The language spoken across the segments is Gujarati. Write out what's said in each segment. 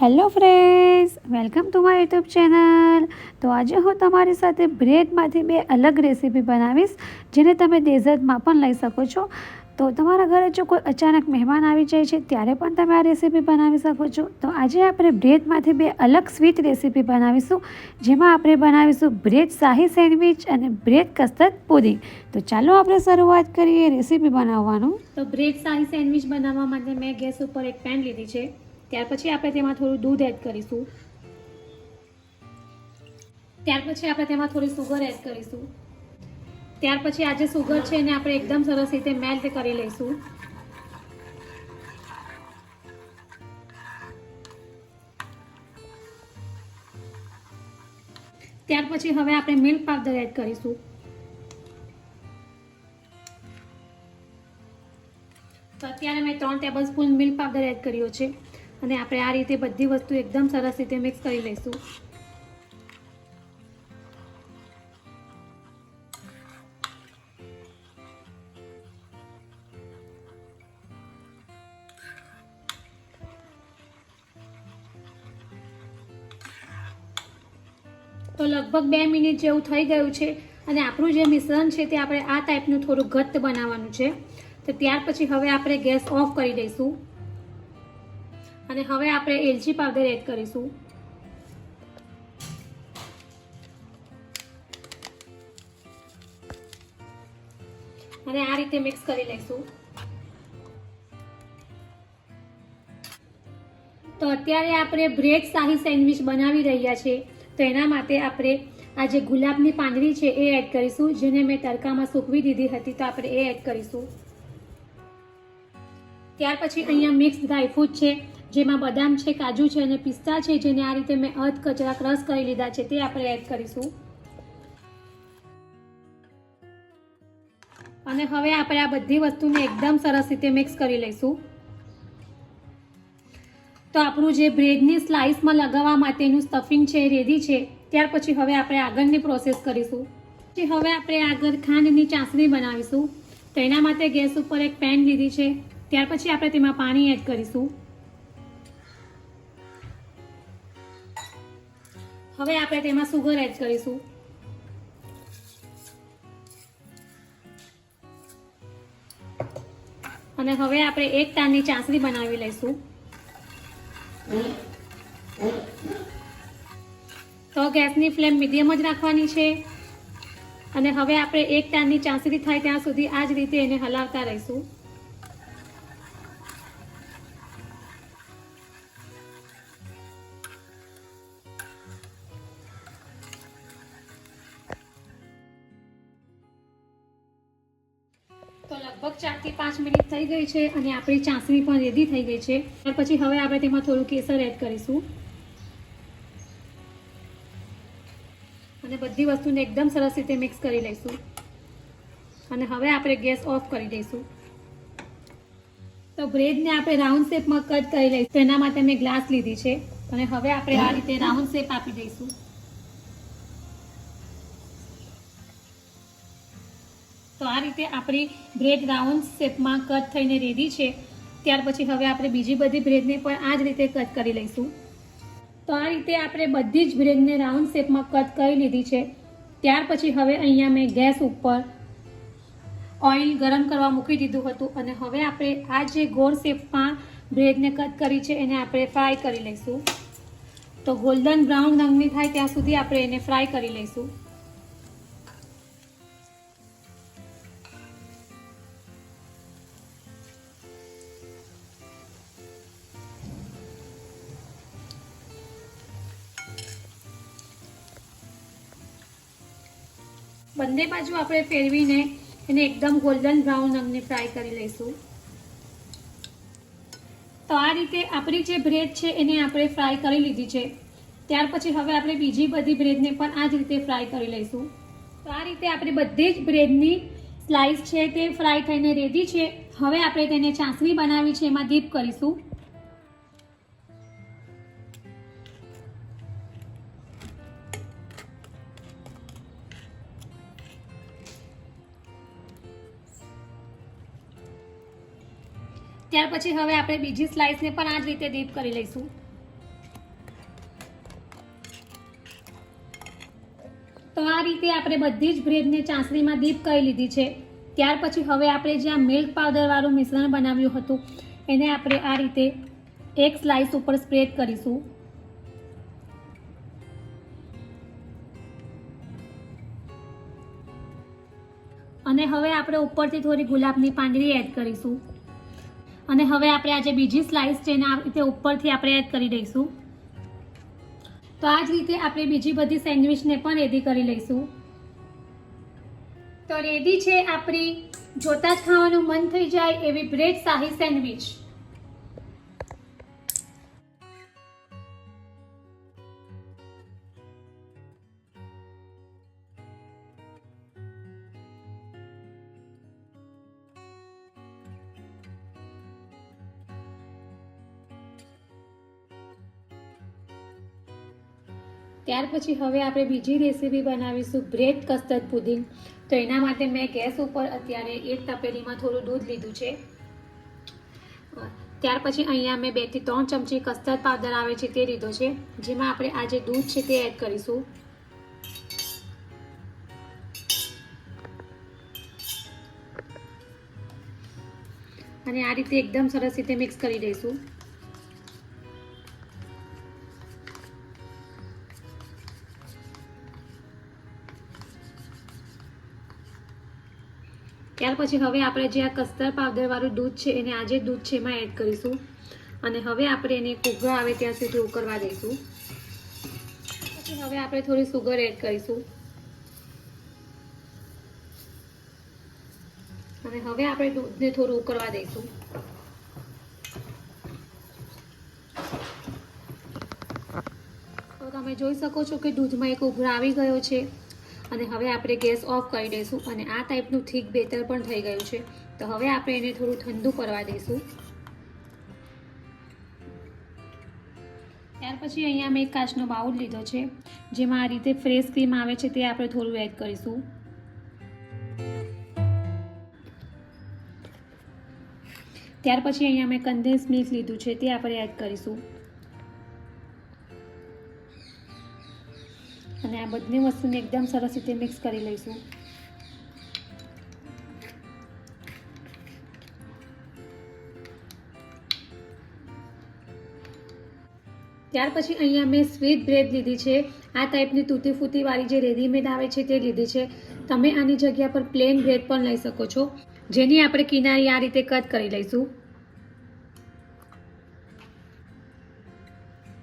Hello friends, welcome to my YouTube channel. તો આજે હું તમારી સાથે બ્રેડમાંથી બે અલગ રેસીપી બનાવીશ, જેને તમે ડેઝર્ટમાં પણ લઈ શકો છો. તો તમારા ઘરે જો કોઈ અચાનક મહેમાન આવી જાય છે ત્યારે પણ તમે આ રેસીપી બનાવી શકો છો. તો આજે આપણે બ્રેડમાંથી બે અલગ સ્વીટ રેસીપી બનાવીશું, જેમાં આપણે બનાવીશું બ્રેડ શાહી સેન્ડવિચ અને બ્રેડ કસ્ટર્ડ પુડિંગ. તો ચાલો આપણે શરૂઆત કરીએ રેસીપી બનાવવાનું. તો બ્રેડ શાહી સેન્ડવિચ બનાવવા માટે મેં ગેસ ઉપર એક પેન લીધી છે. ત્યાર પછી આપણે તેમાં થોડું દૂધ એડ કરીશું. ત્યાર પછી આપણે તેમાં થોડી સુગર એડ કરીશું. ત્યાર પછી આ જે સુગર છે એને આપણે એકદમ સરસ રીતે મેલ્ટ કરી લઈશું. ત્યાર પછી હવે આપણે મિલ્ક પાવડર એડ કરીશું. તો અત્યારે મેં 3 ટેબલસ્પૂન મિલ્ક પાવડર એડ કર્યો છે અને આપણે આ રીતે બધી વસ્તુ એકદમ સરસ રીતે મિક્સ કરી લઈશું. તો લગભગ 2 મિનિટ જેવું થઈ ગયું છે અને આપણું જે મિશ્રણ છે તે આપણે આ ટાઈપનું થોડું ઘટ્ટ બનાવવાનું છે. તો ત્યાર પછી હવે આપણે ગેસ ઓફ કરી દઈશું અને હવે આપણે એલચી પાવડર એડ કરીશું. અને આ રીતે મિક્સ કરી લઈશું. તો અત્યારે આપણે બ્રેડ શાહી સેન્ડવિચ બનાવી રહ્યા છીએ. તો એના માટે આપણે આ જે ગુલાબની પાંદડી છે એ એડ કરીશું, જેને મેં તડકામાં સૂકવી દીધી હતી. તો આપણે એ એડ કરીશું. ત્યાર પછી અહીંયા મિક્સ ડ્રાયફ્રૂટ છે, જેમાં બદામ છે, કાજુ છે અને પિસ્તા છે, જેને આ રીતે મેં અધ કચરા ક્રશ કરી લીધા છે, તે આપણે એડ કરીશું. અને હવે આપણે આ બધી વસ્તુને એકદમ સરસ રીતે મિક્સ કરી લઈશું. તો આપણું જે બ્રેડની સ્લાઇસમાં લગાવવા માટેનું સ્ટફિંગ છે એ રેડી છે. ત્યાર પછી હવે આપણે આગળની પ્રોસેસ કરીશું. હવે આપણે આગળ ખાંડની ચાસણી બનાવીશું. તો એના માટે ગેસ ઉપર એક પેન લીધી છે. ત્યાર પછી આપણે તેમાં પાણી એડ કરીશું. હવે આપણે તેમાં સુગર એડ કરીશું. અને હવે આપણે એક તારની ચાસણી બનાવી લઈશું. તો ગેસની ફ્લેમ મીડિયમ જ રાખવાની છે અને હવે આપણે એક તારની ચાસણી થાય ત્યાં સુધી આ જ રીતે એને હલાવતા રહીશું. તો લગભગ 4 થી 5 મિનિટ થઈ ગઈ છે અને આપણી ચાસણી પણ રેડી થઈ ગઈ છે. ત્યાર પછી હવે આપણે તેમાં થોડું કેસર એડ કરીશું અને બધી વસ્તુને એકદમ સરસ રીતે મિક્સ કરી લઈશું. અને હવે આપણે ગેસ ઓફ કરી દઈશું. તો બ્રેડને આપણે રાઉન્ડ શેપમાં કટ કરી લઈશું. તો એના માટે મેં ગ્લાસ લીધી છે અને હવે આપણે આ રીતે રાઉન્ડ શેપ આપી દઈશું. તો આ રીતે આપણી બ્રેડ રાઉન્ડ શેપમાં કટ થઈને રેડી છે. ત્યાર પછી હવે આપણે બીજી બધી બ્રેડને પણ આ જ રીતે કટ કરી લઈશું. તો આ રીતે આપણે બધી જ બ્રેડને રાઉન્ડ શેપમાં કટ કરી લીધી છે. ત્યાર પછી હવે અહીંયા મેં ગેસ ઉપર ઓઇલ ગરમ કરવા મૂકી દીધું હતું અને હવે આપણે આ જે ગોળ શેપમાં બ્રેડને કટ કરી છે એને આપણે ફ્રાય કરી લઈશું. તો ગોલ્ડન બ્રાઉન રંગની થાય ત્યાં સુધી આપણે એને ફ્રાય કરી લઈશું. બંને બાજુ આપણે ફેરવીને એને એકદમ ગોલ્ડન બ્રાઉન રંગને ફ્રાય કરી લઈશું. તો આ રીતે આપણી જે બ્રેડ છે એને આપણે ફ્રાય કરી લીધી છે. ત્યાર પછી હવે આપણે બીજી બધી બ્રેડને પણ આ જ રીતે ફ્રાય કરી લઈશું. તો આ રીતે આપણે બધી જ બ્રેડની સ્લાઇસ છે તે ફ્રાય થઈને રેડી છે. હવે આપણે તેને ચાસણી બનાવી છે એમાં ડીપ કરીશું. ત્યાર પછી હવે આપણે બીજી સ્લાઇસને પણ આ જ રીતે ડીપ કરી લઈશું. તો આ રીતે આપણે બધી જ બ્રેડને ચાસણીમાં ડીપ કરી લીધી છે. ત્યાર પછી હવે આપણે જે આ મિલ્ક પાવડરવાળું મિશ્રણ બનાવ્યું હતું એને આપણે આ રીતે એક સ્લાઇસ ઉપર સ્પ્રેડ કરીશું. અને હવે આપણે ઉપરથી થોડી ગુલાબની પાંદડી એડ કરીશું. અને હવે આપણે આ જે બીજી સ્લાઇસ છે એને આ રીતે ઉપરથી આપણે એડ કરી દઈશું. તો આ જ રીતે આપણે બીજી બધી સેન્ડવિચને પણ રેડી કરી લઈશું. તો રેડી છે આપણી જોતા જ ખાવાનું મન થઈ જાય એવી બ્રેડ શાહી સેન્ડવિચ. ત્યાર પછી હવે આપણે બીજી રેસીપી બનાવીશું બ્રેડ કસ્ટર્ડ પુડિંગ. તો એના માટે મેં ગેસ ઉપર અત્યારે એક તપેલીમાં થોડું દૂધ લીધું છે. ત્યાર પછી અહીંયા મેં 2 થી 3 ચમચી કસ્ટર્ડ પાવડર આવે છે તે લીધો છે, જેમાં આપણે આ જે દૂધ છે તે એડ કરીશું. અને આ રીતે એકદમ સરસ રીતે મિક્સ કરી દઈશું. ત્યાર પછી હવે આપણે જે આ કસ્ટર્ડ પાવડરવાળું દૂધ છે એને આ જે દૂધ છે એમાં એડ કરીશું. અને હવે આપણે એને કુકરો આવે ત્યાં સુધી ઉકળવા દઈશું. પછી હવે આપણે થોડી સુગર એડ કરીશું. અને હવે આપણે દૂધને થોડું ઉકળવા દઈશું. તો તમે જોઈ શકો છો કે દૂધમાં એક ઉભરો આવી ગયો છે. અને હવે આપણે ગેસ ઓફ કરી દઈશું. અને આ ટાઈપનું થીક બેટર પણ થઈ ગયું છે. તો હવે આપણે એને થોડું ઠંડુ કરવા દઈશું. ત્યાર પછી અહીંયા મેં એક કાચનો બાઉલ લીધો છે, જેમાં આ રીતે ફ્રેશ ક્રીમ આવે છે તે આપણે થોડું એડ કરીશું. ત્યાર પછી અહીંયા મેં કન્ડેન્સ મિલ્ક લીધું છે તે આપણે એડ કરીશું. અને આ બધી વસ્તુને એકદમ સરસ રીતે મિક્સ કરી લઈશું. ત્યાર પછી અહીંયા મેં સ્વીટ બ્રેડ લીધી છે. આ ટાઈપની તૂટી ફૂટીવાળી જે રેડીમેડ આવે છે તે લીધી છે. તમે આની જગ્યા પર પ્લેન બ્રેડ પણ લઈ શકો છો, જેની આપણે કિનારી આ રીતે કટ કરી લઈશું.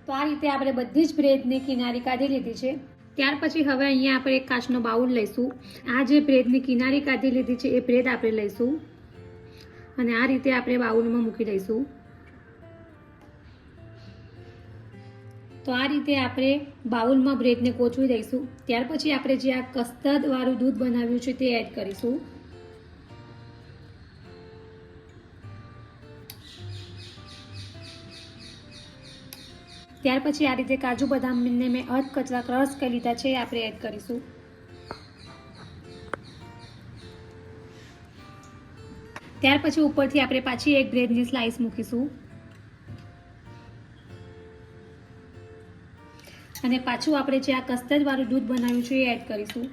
તો આ રીતે આપણે બધી જ બ્રેડની કિનારી કાઢી લીધી છે. ત્યાર પછી હવે અહીંયા આપણે એક કાચનો બાઉલ લઈશું. આ જે બ્રેડની કિનારી કાઢી લીધી છે એ બ્રેડ આપણે લઈશું અને આ રીતે આપણે બાઉલમાં મૂકી દઈશું. તો આ રીતે આપણે બાઉલમાં બ્રેડને કોચવી દઈશું. ત્યાર પછી આપણે જે આ કસ્ટર્ડવાળું દૂધ બનાવ્યું છે તે એડ કરીશું. ત્યાર પછી આ રીતે કાજુ બદામને મેં અર્ધ કચરા ક્રશ કરી લીધા છે આપણે એડ કરીશું. ત્યાર પછી ઉપરથી આપણે પાછી એક બ્રેડની સ્લાઇસ મૂકીશું અને પાછું આપણે જે આ કસ્ટર્ડવાળું દૂધ બનાવ્યું છે એ એડ કરીશું.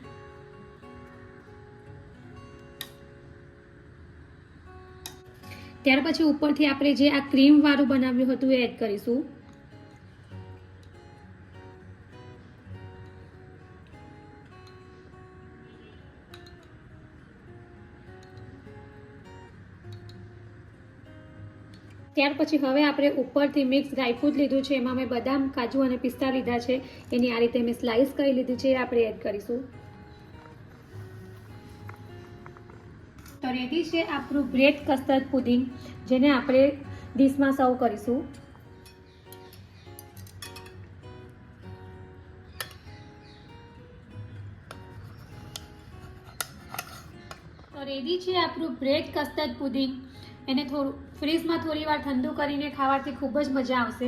ત્યાર પછી ઉપરથી આપણે જે આ ક્રીમવાળું બનાવ્યું હતું એ એડ કરીશું. ત્યાર પછી હવે આપણે ઉપરથી મિક્સ ડ્રાયફ્રૂટ લીધું છે, એમાં મેં બદામ, કાજુ અને પિસ્તા લીધા છે, એની આ રીતે મેં સ્લાઇસ કરી લીધી છે, આપણે એડ કરીશું. તો રેડી છે આપણું બ્રેડ કસ્ટર્ડ પુડિંગ, જેને આપણે ડીશમાં સર્વ કરીશું. તો રેડી છે આપણું બ્રેડ કસ્ટર્ડ પુડિંગ. એને થોડું ફ્રીજમાં થોડી વાર ઠંડુ કરીને ખાવાથી ખૂબ જ મજા આવશે.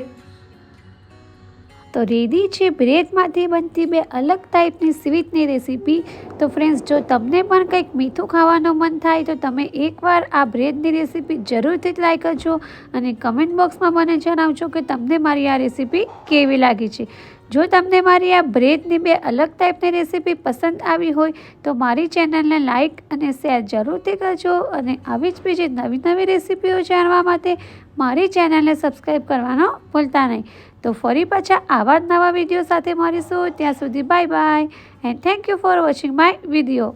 તો રેડી છે બ્રેડમાંથી બનતી બે અલગ ટાઈપની સ્વીટની રેસીપી. તો ફ્રેન્ડ્સ, જો તમને પણ કંઈક મીઠું ખાવાનું મન થાય તો તમે એકવાર આ બ્રેડની રેસીપી જરૂરથી ટ્રાય કરજો અને કમેન્ટ બોક્સમાં મને જણાવજો કે તમને મારી આ રેસીપી કેવી લાગી છે. જો તમને મારી આ બ્રેડની 2 અલગ ટાઈપની રેસીપી પસંદ આવી હોય તો મારી ચેનલને લાઇક અને શેર જરૂરથી કરજો અને આવી જ બીજી નવી રેસીપીઓ જાણવા માટે મારી ચેનલને સબસ્ક્રાઈબ કરવાનો ભૂલતા નહીં. તો ફરી પાછા આવા જ નવા વિડીયો સાથે મળીશું. ત્યાં સુધી bye bye and thank you for watching my video.